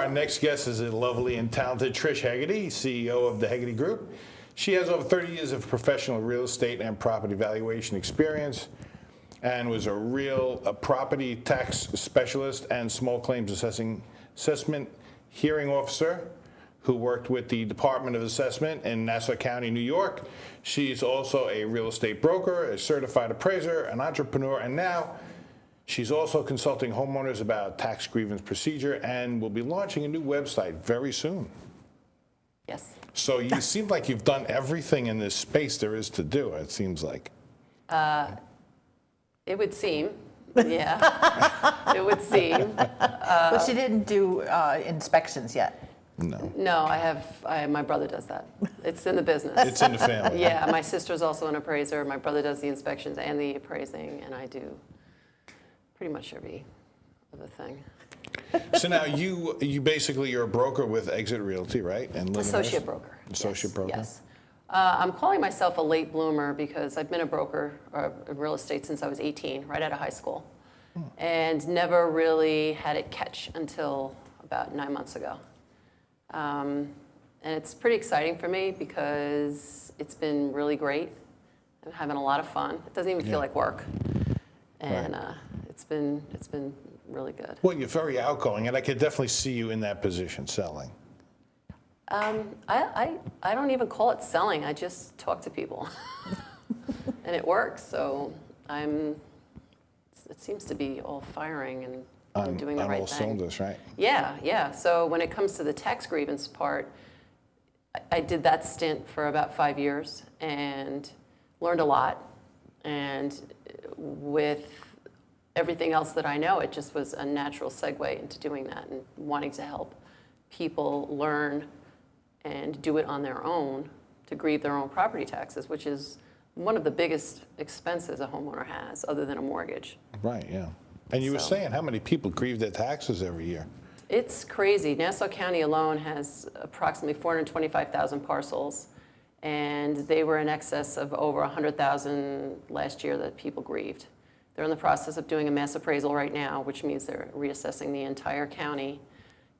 Our next guest is the lovely and talented Trish Hegarty, CEO of the Hegarty Group. She has over 30 years of professional real estate and property valuation experience and was a property tax specialist and small claims assessment hearing officer who worked with the Department of Assessment in Nassau County, New York. She's also a real estate broker, a certified appraiser, an entrepreneur, and now she's also consulting homeowners about tax grievance procedure and will be launching a new website very soon. Yes. So you seem like you've done everything in this space there is to do, it seems like. It would seem, yeah. It would seem. But she didn't do inspections yet. No. No, my brother does that. It's in the business. It's in the family. Yeah, my sister's also an appraiser. My brother does the inspections and the appraising, and I do pretty much every other thing. So now you basically, you're a broker with Exit Realty, right? And Associate broker. Associate broker? Yes. I'm calling myself a late bloomer because I've been a broker in real estate since I was 18, right out of high school, and never really had it catch until about 9 months ago. And it's pretty exciting for me because it's been really great. I'm having a lot of fun. It doesn't even feel like work, and Right. it's been really good. Well, you're very outgoing, and I could definitely see you in that position selling. I don't even call it selling. I just talk to people, and it works. So it seems to be all firing, and I'm doing the right thing. On all cylinders, right? Yeah, yeah. So when it comes to the tax grievance part, I did that stint for about 5 years and learned a lot. And with everything else that I know, it just was a natural segue into doing that and wanting to help people learn and do it on their own to grieve their own property taxes, which is one of the biggest expenses a homeowner has other than a mortgage. Right, yeah. And you were saying how many people grieve their taxes every year? It's crazy. Nassau County alone has approximately 425,000 parcels, and they were in excess of over 100,000 last year that people grieved. They're in the process of doing a mass appraisal right now, which means they're reassessing the entire county.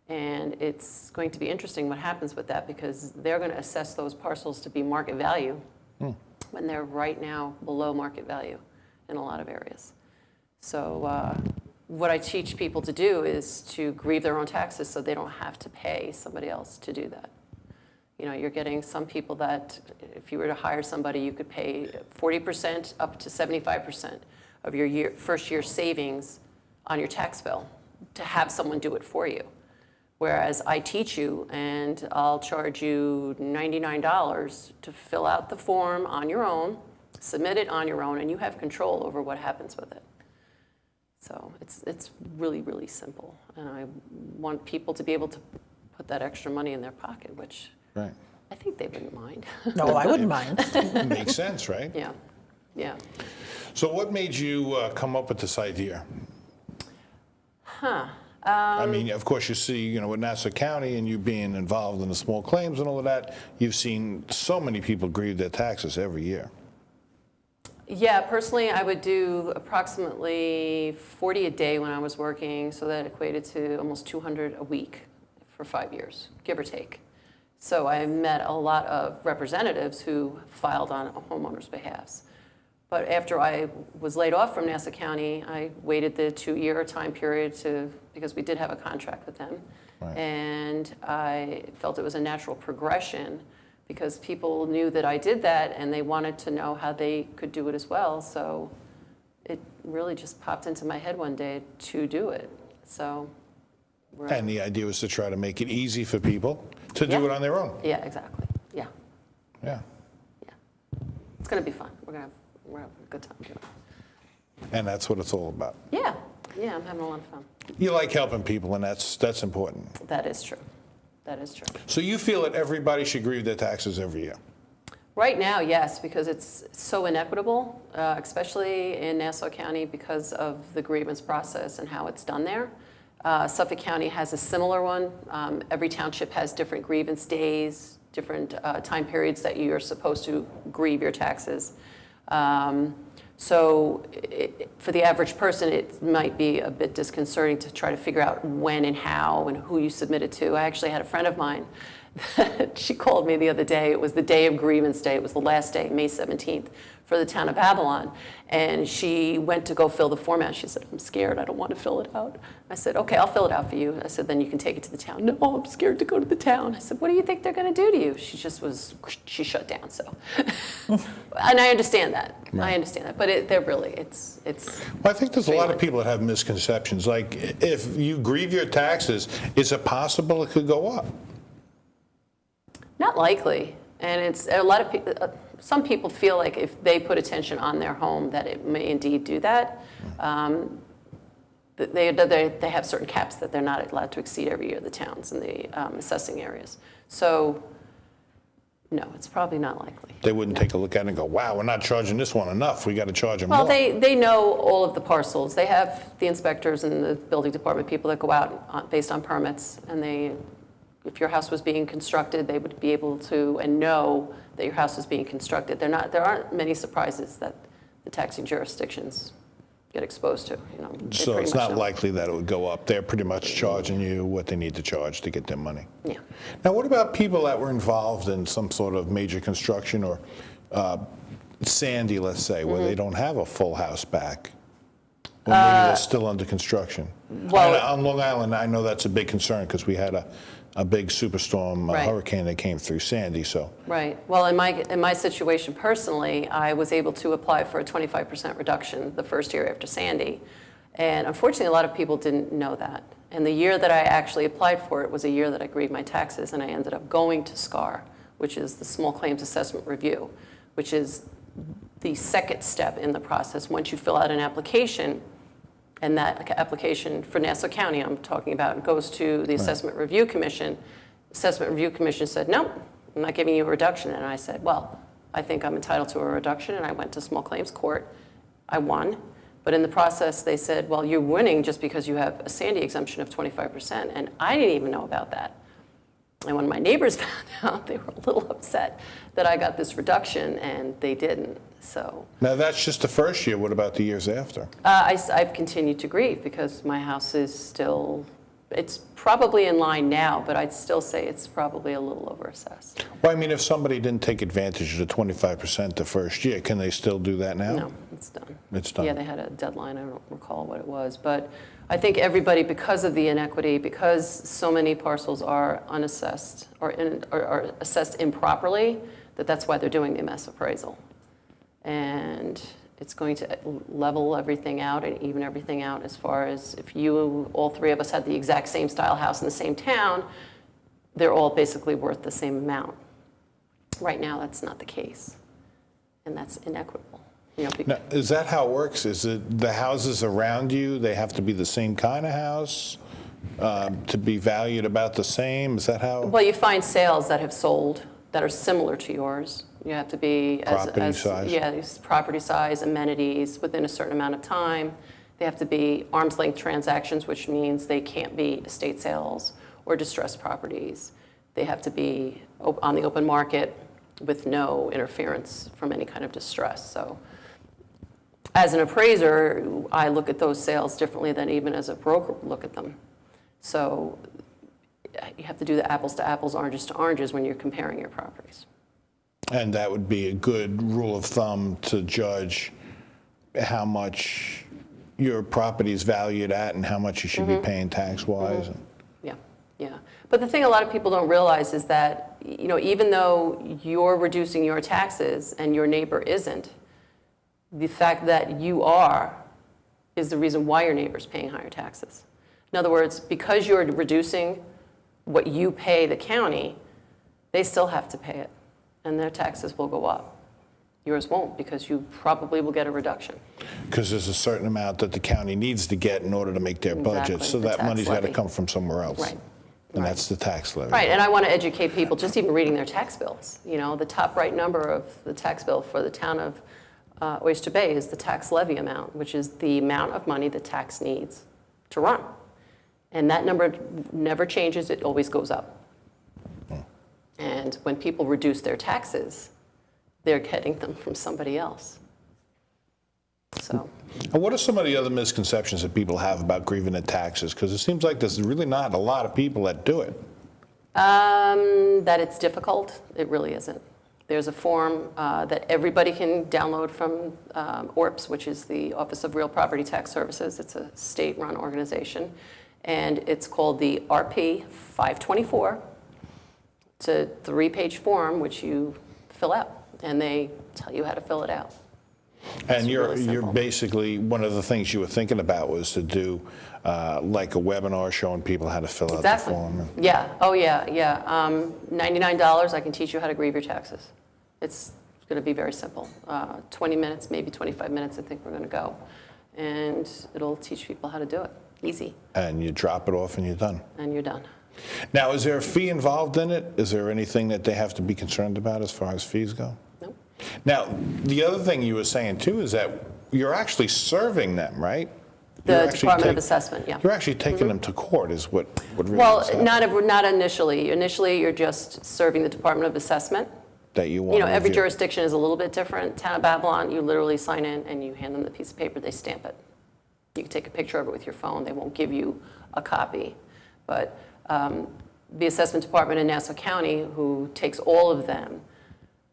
And it's going to be interesting what happens with that because they're going to assess those parcels to be market value when they're right now below market value in a lot of areas. So what I teach people to do is to grieve their own taxes so they don't have to pay somebody else to do that. You know, you're getting some people that if you were to hire somebody, you could pay 40% up to 75% of your first year savings on your tax bill to have someone do it for you. Whereas I teach you and I'll charge you $99 to fill out the form on your own, submit it on your own, and you have control over what happens with it. So it's really, really simple. And I want people to be able to put that extra money in their pocket, which Right. I think they wouldn't mind. No, I wouldn't mind. Makes sense, right? Yeah, yeah. So what made you come up with this idea? I mean, of course, you see, you know, with Nassau County and you being involved in the small claims and all of that, you've seen so many people grieve their taxes every year. Yeah, personally, I would do approximately 40 a day when I was working, so that equated to almost 200 a week for 5 years, give or take. So I met a lot of representatives who filed on homeowners' behalves. But after I was laid off from Nassau County, I waited the 2-year time period because we did have a contract with them. Right. And I felt it was a natural progression because people knew that I did that and they wanted to know how they could do it as well. So it really just popped into my head one day to do it. So And the idea was to try to make it easy for people to do it on their own. Yeah, exactly. Yeah. Yeah. Yeah. It's going to be fun. We're going to have a good time doing it. And that's what it's all about. Yeah. Yeah, I'm having a lot of fun. You like helping people, and that's important. That is true. That is true. So you feel that everybody should grieve their taxes every year? Right now, yes, because it's so inequitable, especially in Nassau County because of the grievance process and how it's done there. Suffolk County has a similar one. Every township has different grievance days, different time periods that you're supposed to grieve your taxes. So for the average person, it might be a bit disconcerting to try to figure out when and how and who you submitted to. I actually had a friend of mine, she called me the other day. It was the day of grievance day. It was the last day, May 17th, for the town of Avalon. And she went to go fill the form out. She said, I'm scared. I don't want to fill it out. I said, okay, I'll fill it out for you. I said, then you can take it to the town. No, I'm scared to go to the town. I said, what do you think they're going to do to you? She shut down, so. And I understand that. Right. I understand that. But it's. Well, I think there's a lot of people that have misconceptions. Like, if you grieve your taxes, is it possible it could go up? Not likely. And it's a lot of people, some people feel like if they put attention on their home that it may indeed do that. They have certain caps that they're not allowed to exceed every year, the towns and the assessing areas. So, no, it's probably not likely. They wouldn't take a look at it and go, wow, we're not charging this one enough. We got to charge them Well, more. they know all of the parcels. They have the inspectors and the building department people that go out based on permits, and if your house was being constructed, they would be able to and know that your house is being constructed. There aren't many surprises that the taxing jurisdictions get exposed to. They So pretty it's much not know. likely that it would go up. They're pretty much charging you what they need to charge to get their money. Yeah. Now, what about people that were involved in some sort of major construction or Sandy, let's say, where they don't have a full house back? Or maybe they're still under construction. well- on Long Island, I know that's a big concern because we had a big superstorm Right. hurricane that came through Sandy. So Right. Well, in my situation personally, I was able to apply for a 25% reduction the first year after Sandy. And unfortunately, a lot of people didn't know that. And the year that I actually applied for it was a year that I grieved my taxes, and I ended up going to SCAR, which is the Small Claims Assessment Review, which is the second step in the process. Once you fill out an application, and that application for Nassau County I'm talking about goes to the Assessment Review Commission. Assessment Review Commission said, nope, I'm not giving you a reduction. And I said, well, I think I'm entitled to a reduction. And I went to small claims court. I won. But in the process, they said, well, you're winning just because you have a Sandy exemption of 25%. And I didn't even know about that. And when my neighbors found out, they were a little upset that I got this reduction, and they didn't. So now that's just the first year. What about the years after? I've continued to grieve because my house is still, it's probably in line now, but I'd still say it's probably a little overassessed. Well, I mean, if somebody didn't take advantage of the 25% the first year, can they still do that now? No, it's done. It's done. Yeah, they had a deadline. I don't recall what it was. But I think everybody, because of the inequity, because so many parcels are unassessed or are assessed improperly, that's why they're doing the MS appraisal. And it's going to level everything out and even everything out as far as if all three of us had the exact same style house in the same town, they're all basically worth the same amount. Right now, that's not the case. And that's inequitable. Now, is that how it works? Is it the houses around you, they have to be the same kind of house to be valued about the same? Is that how? Well, you find sales that have sold that are similar to yours. You have to be Property size. Yeah, property size, amenities within a certain amount of time. They have to be arm's length transactions, which means they can't be estate sales or distressed properties. They have to be on the open market with no interference from any kind of distress. So as an appraiser, I look at those sales differently than even as a broker would look at them. So you have to do the apples to apples, oranges to oranges when you're comparing your properties. And that would be a good rule of thumb to judge how much your property is valued at and how much you should be paying tax-wise. Yeah. But the thing a lot of people don't realize is that, even though you're reducing your taxes and your neighbor isn't, the fact that you are is the reason why your neighbor's paying higher taxes. In other words, because you're reducing what you pay the county, they still have to pay it, and their taxes will go up. Yours won't, because you probably will get a reduction. Because there's a certain amount that the county needs to get in order to make their budget. Exactly, So the that tax money's got to levy. come from somewhere else. Right. And that's the tax levy. Right, and I want to educate people, just even reading their tax bills. The top right number of the tax bill for the town of Oyster Bay is the tax levy amount, which is the amount of money the tax needs to run. And that number never changes, it always goes up. And when people reduce their taxes, they're getting them from somebody else. So. And what are some of the other misconceptions that people have about grieving their taxes? Because it seems like there's really not a lot of people that do it. That it's difficult, it really isn't. There's a form that everybody can download from ORPS, which is the Office of Real Property Tax Services. It's a state-run organization, and it's called the RP 524. It's a 3-page form which you fill out, and they tell you how to fill it out. And you're simple. basically, one of the things you were thinking about was to do like a webinar showing people how to fill out the form. Yeah. Oh, yeah, yeah. $99, I can teach you how to grieve your taxes. It's going to be very simple. 20 minutes, maybe 25 minutes, I think we're going to go. And it'll teach people how to do it. Easy. And you drop it off and you're done. And you're done. Now, is there a fee involved in it? Is there anything that they have to be concerned about as far as fees go? Nope. Now, the other thing you were saying too is that you're actually serving them, right? The Department of Assessment, yeah. You're actually taking them to court is what really Well, is happening. not initially. Initially, you're just serving the Department of Assessment. That you want You know, to every review. jurisdiction is a little bit different. Town of Babylon, you literally sign in and you hand them the piece of paper, they stamp it. You can take a picture of it with your phone. They won't give you a copy. But the Assessment Department in Nassau County, who takes all of them,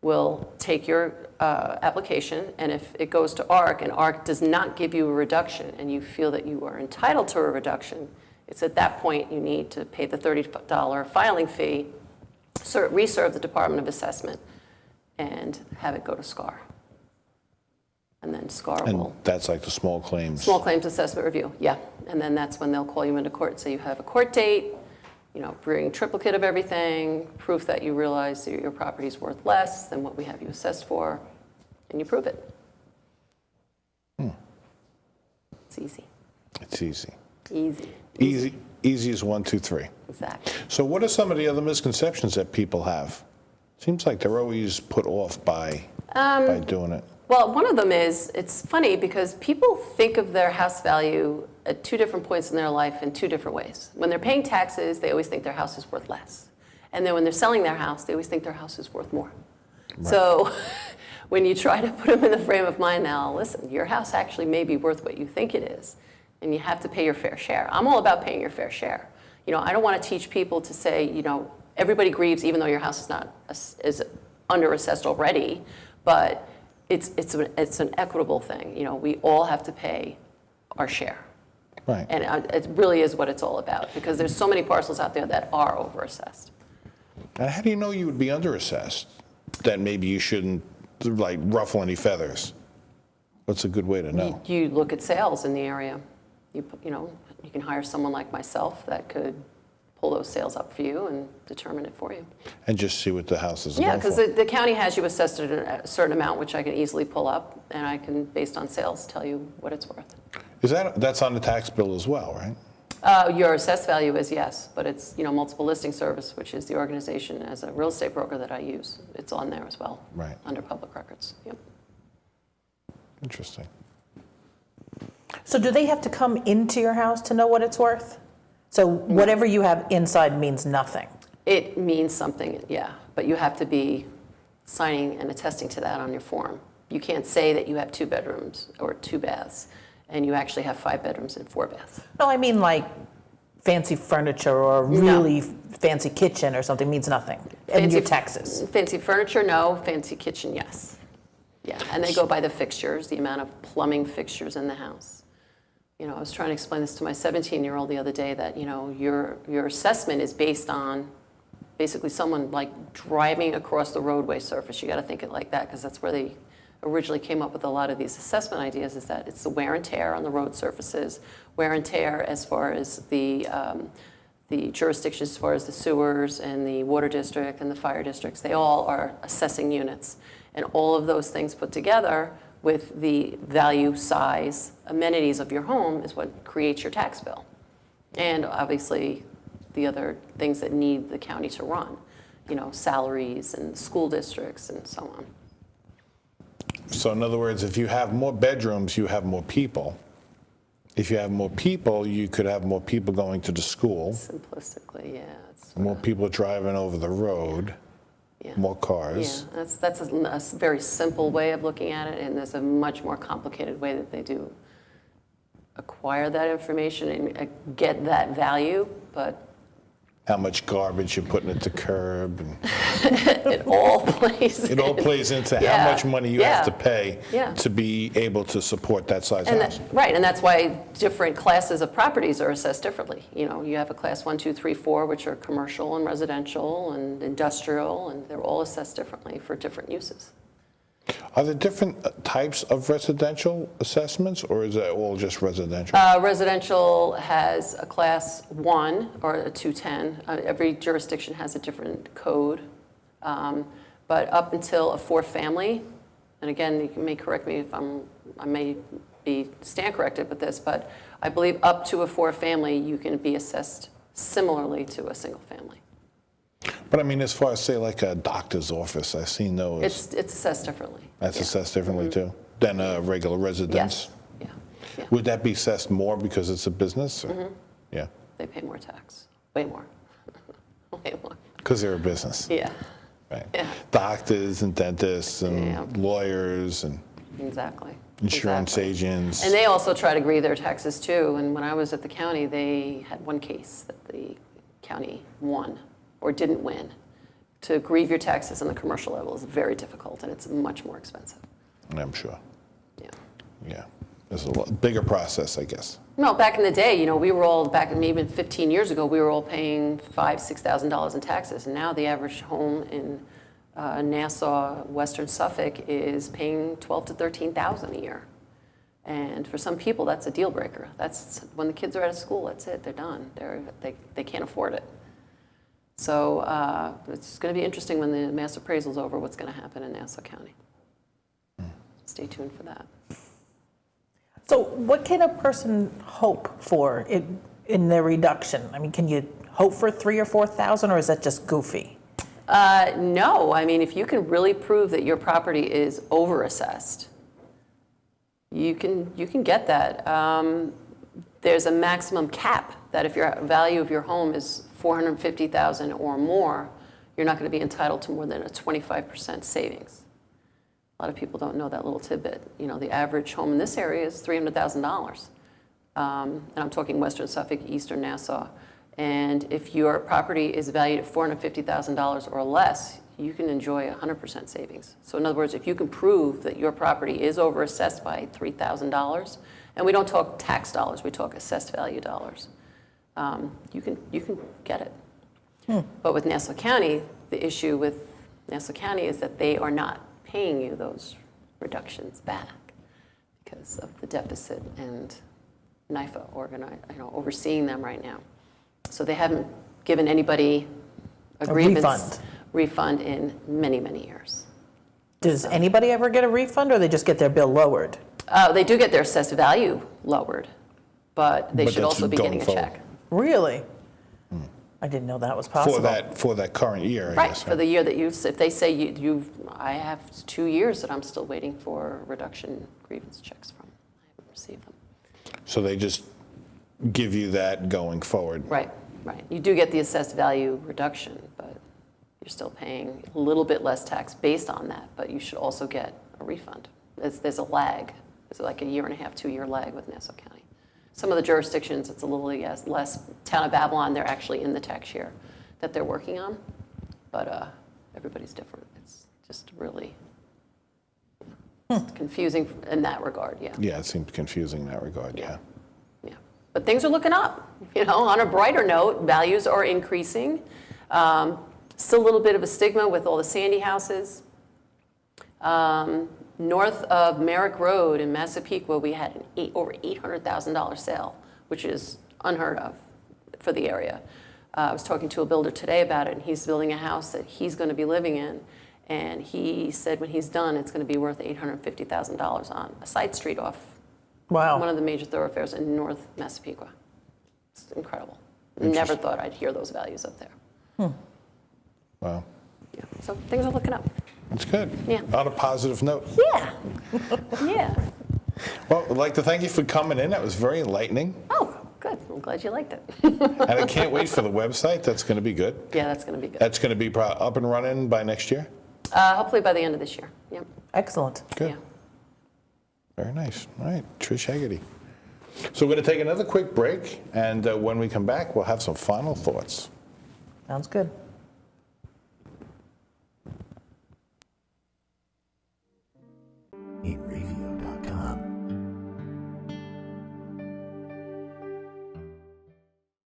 will take your application, and if it goes to ARC and ARC does not give you a reduction and you feel that you are entitled to a reduction, it's at that point you need to pay the $30 filing fee, reserve the Department of Assessment, and have it go to SCAR. And then SCAR And will... that's like the small claims. Small Claims Assessment Review, yeah. And then that's when they'll call you into court. So you have a court date, you know, bring triplicate of everything, proof that you realize that your property is worth less than what we have you assessed for, and you prove it. It's easy. It's easy. Easy. Easy as 1, 2, 3. Exactly. So what are some of the other misconceptions that people have? Seems like they're always put off by doing it. Well, one of them is, it's funny because people think of their house value at 2 different points in their life in 2 different ways. When they're paying taxes, they always think their house is worth less. And then when they're selling their house, they always think their house is worth more. Right. So when you try to put them in the frame of mind now, listen, your house actually may be worth what you think it is, and you have to pay your fair share. I'm all about paying your fair share. You know, I don't want to teach people to say, you know, everybody grieves even though your house is not is under-assessed already, but it's an equitable thing. You know, we all have to pay our share. Right. And it really is what it's all about, because there's so many parcels out there that are overassessed. And how do you know you would be underassessed? That maybe you shouldn't like ruffle any feathers. What's a good way to know? You look at sales in the area. You know, you can hire someone like myself that could pull those sales up for you and determine it for you. And just see what the house is Yeah, going because for. the county has you assessed at a certain amount, which I can easily pull up, and I can, based on sales, tell you what it's worth. That's on the tax bill as well, right? Your assessed value is yes, but it's, you know, Multiple Listing Service, which is the organization as a real estate broker that I use. It's on there as well. Right. Under public records. Yep. Interesting. So do they have to come into your house to know what it's worth? So whatever you have inside means nothing? It means something, yeah, but you have to be signing and attesting to that on your form. You can't say that you have 2 bedrooms or 2 baths, and you actually have 5 bedrooms and 4 baths. No, I mean like fancy furniture or really fancy kitchen or something means nothing. And your taxes. Fancy furniture, no. Fancy kitchen, yes. Yeah, and they go by the fixtures, the amount of plumbing fixtures in the house. You know, I was trying to explain this to my 17-year-old the other day that, you know, your assessment is based on basically someone like driving across the roadway surface. You got to think it like that, because that's where they originally came up with a lot of these assessment ideas, is that it's the wear and tear on the road surfaces, wear and tear as far as the jurisdiction, as far as the sewers and the water district and the fire districts. They all are assessing units. And all of those things put together with the value, size, amenities of your home is what creates your tax bill. And obviously, the other things that need the county to run, you know, salaries and school districts and so on. So in other words, if you have more bedrooms, you have more people. If you have more people, you could have more people going to the school. Simplistically, yeah. It's More people driving over the road. Yeah. more cars. Yeah, that's a very simple way of looking at it, and there's a much more complicated way that they do acquire that information and get that value, but How much garbage you're putting at the curb. And it all plays it all plays into Yeah. how much money you have to pay Yeah. to be able to support that size And house. right, and that's why different classes of properties are assessed differently. You know, you have a class 1, 2, 3, 4, which are commercial and residential and industrial, and they're all assessed differently for different uses. Are there different types of residential assessments, or is it all just residential? Residential has a class 1 or a 210. Every jurisdiction has a different code. But up until a 4-family, and again, you may correct me if I may stand corrected with this, but I believe up to a 4-family, you can be assessed similarly to a single family. But I mean, as far as, say, like a doctor's office, I've seen those. It's assessed differently. That's Yeah. assessed differently too than a regular residence? Yes, yeah. Would that be assessed more because it's a business? Or? Yeah, They pay more tax, way more, way more. because they're a business, Yeah, right? Yeah. Doctors and dentists and Yeah. lawyers and exactly. insurance Exactly. agents. And they also try to grieve their taxes too. And when I was at the county, they had one case that the county won or didn't win. To grieve your taxes on the commercial level is very difficult, and it's much more expensive. I'm sure. Yeah. Yeah, it's a lot bigger process, I guess. No, back in the day, you know, we were all back in even 15 years ago, we were all paying $5,000, $6,000 in taxes, and now the average home in Nassau, Western Suffolk, is paying $12,000 to $13,000 a year. And for some people, that's a deal breaker. That's when the kids are out of school. That's it. They're done. They can't afford it. So it's going to be interesting when the mass appraisal's over. What's going to happen in Nassau County? Stay tuned for that. So what can a person hope for in their reduction? I mean, can you hope for 3,000 or 4,000, or is that just goofy? No, I mean, if you can really prove that your property is overassessed, you can get that. There's a maximum cap that if your value of your home is $450,000 or more, you're not going to be entitled to more than a 25% savings. A lot of people don't know that little tidbit. You know, the average home in this area is $300,000. And I'm talking Western Suffolk, Eastern Nassau. And if your property is valued at $450,000 or less, you can enjoy 100% savings. So in other words, if you can prove that your property is overassessed by $3,000, and we don't talk tax dollars, we talk assessed value dollars, you can get it. But with Nassau County, the issue with Nassau County is that they are not paying you those reductions back because of the deficit and NIFA overseeing them right now. So they haven't given anybody a grievance refund in many, many years. Does anybody ever get a refund, or they just get their bill lowered? They do get their assessed value lowered, but they should that's also be going getting a forward. check. Really? I didn't know that was possible. For that current year, I Right, guess. for the year that if they say I have 2 years that I'm still waiting for reduction grievance checks from. I haven't received them. So they just give you that going forward. Right. You do get the assessed value reduction, but you're still paying a little bit less tax based on that, but you should also get a refund. There's a lag. There's like a 1.5 year, 2 year lag with Nassau County. Some of the jurisdictions, it's a little less. Town of Babylon, they're actually in the tax year that they're working on, but everybody's different. It's just really confusing in that regard, yeah. Yeah, it seems confusing in that regard, yeah. Yeah, but things are looking up. You know, on a brighter note, values are increasing. Still a little bit of a stigma with all the Sandy houses. North of Merrick Road in Massapequa, we had an over $800,000 sale, which is unheard of for the area. I was talking to a builder today about it, and he's building a house that he's going to be living in, and he said when he's done, it's going to be worth $850,000 on a side street off Wow. one of the major thoroughfares in North Massapequa. It's incredible. Never thought I'd hear those values up there. Wow. Yeah. So things are looking up. That's good. Yeah. On a positive note. Yeah. Yeah. Well, I'd like to thank you for coming in. That was very enlightening. Oh, good. I'm glad you liked it. And I can't wait for the website. That's going to be good. Yeah, that's going to be good. That's going to be up and running by next year? Hopefully by the end of this year. Yep. Excellent. Good. Yeah. Very nice. All right, Trish Hegarty. So we're going to take another quick break, and when we come back, we'll have some final thoughts. Sounds good.